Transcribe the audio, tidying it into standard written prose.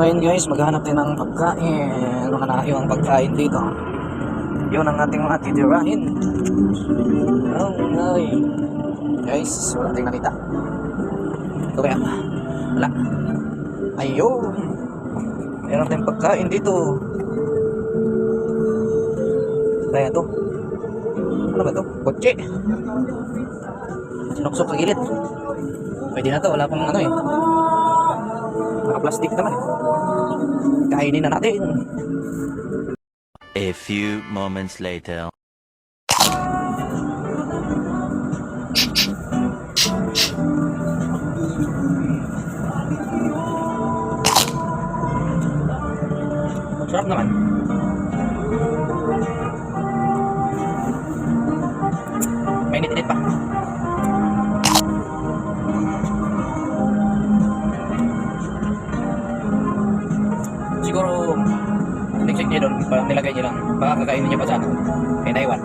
ngayon guys, maghanap din ng pagkain. Mananayo ang pagkain dito. Yun ang ating mga titirahin. Oh no. Guys, wala tayong nakita. Ito kaya? Wala. Ayun. Meron tayong pagkain dito. Kaya ito. Ano ba ito? Kotse. Sinuksok sa gilid. Pwede na to, wala pang ano eh. Naka-plastic naman eh. Kainin na natin. A few moments later. Sarap naman. Mainit-init pa. Siguro, niksik niya doon, parang nilagay niya lang. Baka kakainin niya pa sana. Kaya naiwan.